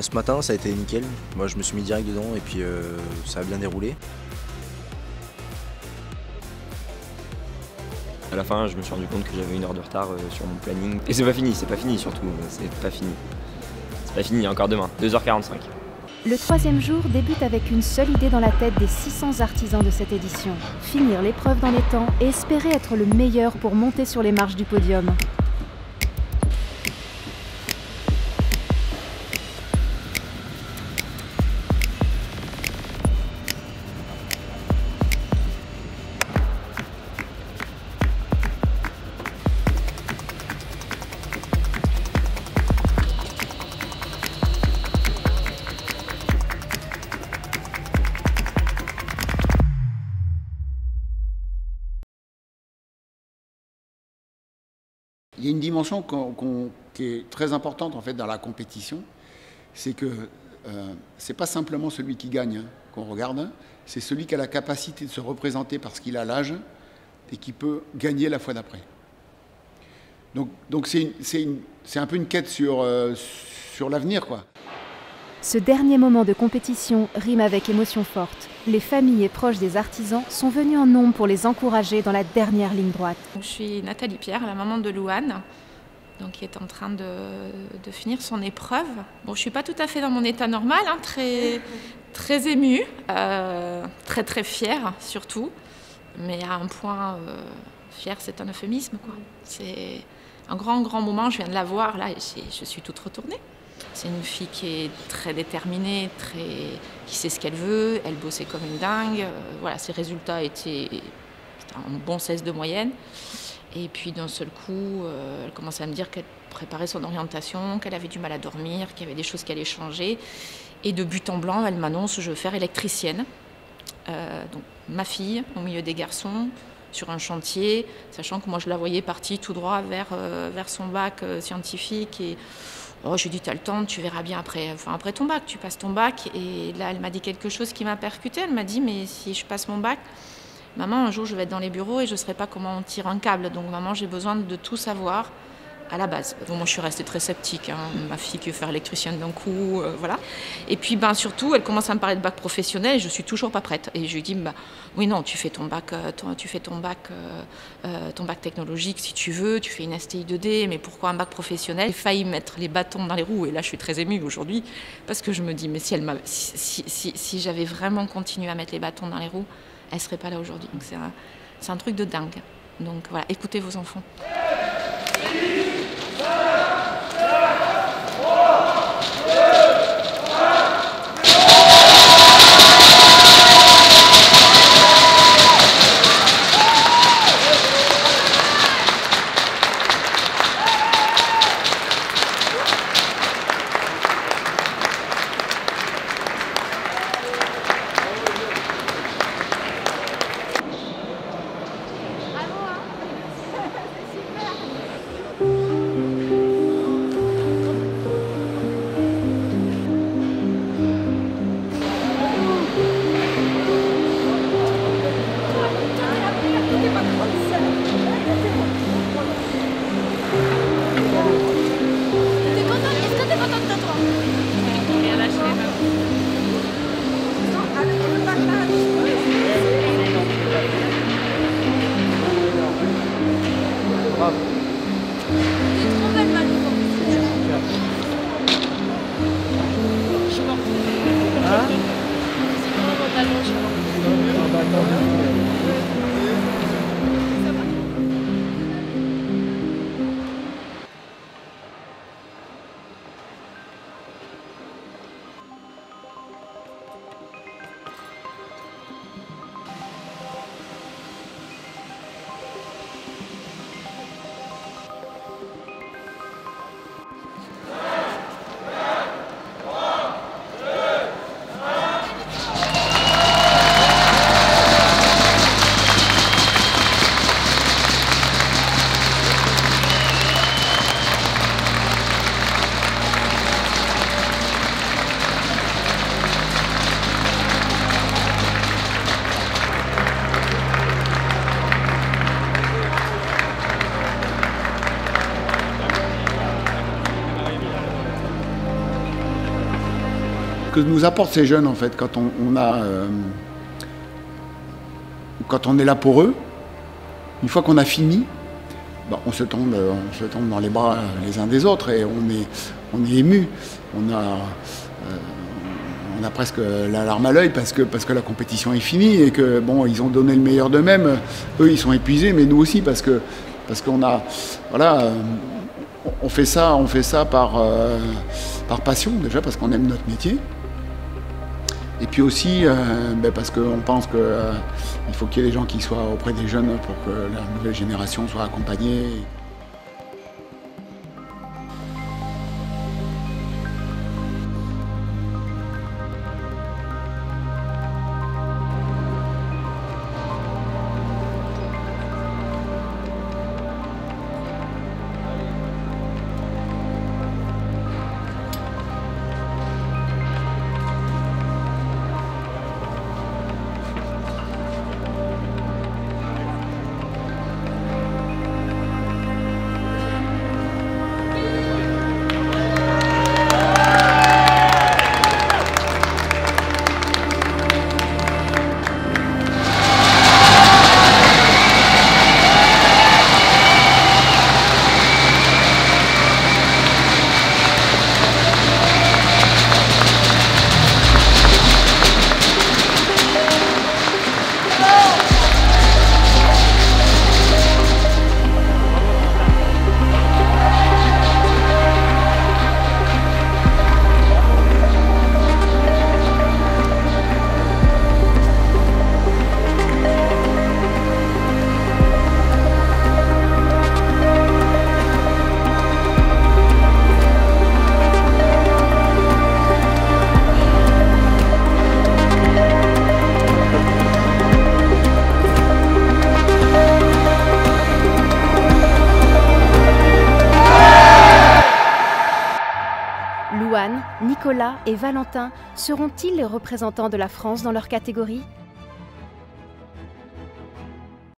Ce matin, ça a été nickel. Moi, je me suis mis direct dedans et puis ça a bien déroulé. À la fin, je me suis rendu compte que j'avais 1 heure de retard sur mon planning. Et c'est pas fini surtout, c'est pas fini. C'est pas fini, encore demain, 2h45. Le 3e jour débute avec une seule idée dans la tête des 600 artisans de cette édition. Finir l'épreuve dans les temps et espérer être le meilleur pour monter sur les marches du podium. Il y a une dimension qui est très importante en fait dans la compétition, c'est que c'est pas simplement celui qui gagne qu'on regarde, c'est celui qui a la capacité de se représenter parce qu'il a l'âge et qui peut gagner la fois d'après. Donc c'est un peu une quête sur l'avenir, quoi. Ce dernier moment de compétition rime avec émotion forte. Les familles et proches des artisans sont venus en nombre pour les encourager dans la dernière ligne droite. Je suis Nathalie Pierre, la maman de Louane, donc qui est en train de finir son épreuve. Bon, je ne suis pas tout à fait dans mon état normal, hein, très émue, très fière surtout, mais à un point, fière c'est un euphémisme, quoi. C'est un grand moment, je viens de la voir là et je suis toute retournée. C'est une fille qui est très déterminée, qui sait ce qu'elle veut, elle bossait comme une dingue. Voilà, ses résultats étaient un bon 16 de moyenne. Et puis d'un seul coup, elle commençait à me dire qu'elle préparait son orientation, qu'elle avait du mal à dormir, qu'il y avait des choses qui allaient changer. Et de but en blanc, elle m'annonce, je veux faire électricienne. Donc ma fille, au milieu des garçons, sur un chantier, sachant que moi je la voyais partie tout droit vers son bac scientifique. Et oh, je lui ai dit, tu as le temps, tu verras bien après ton bac, tu passes ton bac. Et là, elle m'a dit quelque chose qui m'a percuté. Elle m'a dit, mais si je passe mon bac, maman, un jour, je vais être dans les bureaux et je ne saurai pas comment on tire un câble. Donc, maman, j'ai besoin de tout savoir à la base. Bon, moi, je suis restée très sceptique. Hein. Ma fille qui veut faire électricienne d'un coup, voilà. Et puis, surtout, elle commence à me parler de bac professionnel et je ne suis toujours pas prête. Et je lui dis, oui, non, tu fais ton bac technologique si tu veux, tu fais une STI 2D, mais pourquoi un bac professionnel? J'ai failli mettre les bâtons dans les roues et là, je suis très émue aujourd'hui parce que je me dis, mais si j'avais vraiment continué à mettre les bâtons dans les roues, elle ne serait pas là aujourd'hui. Donc, c'est un truc de dingue. Donc, voilà, écoutez vos enfants. Bravo, hein. C'est super. que nous apportent ces jeunes en fait quand on est là pour eux, une fois qu'on a fini, on se tombe dans les bras les uns des autres et on est ému. On a presque la larme à l'œil parce que la compétition est finie et que bon, ils ont donné le meilleur d'eux-mêmes. Eux, ils sont épuisés, mais nous aussi parce qu'on a, voilà, on fait ça par passion déjà parce qu'on aime notre métier. Et puis aussi parce qu'on pense qu'il faut qu'il y ait des gens qui soient auprès des jeunes pour que la nouvelle génération soit accompagnée. Louane, Nicolas et Valentin seront-ils les représentants de la France dans leur catégorie ?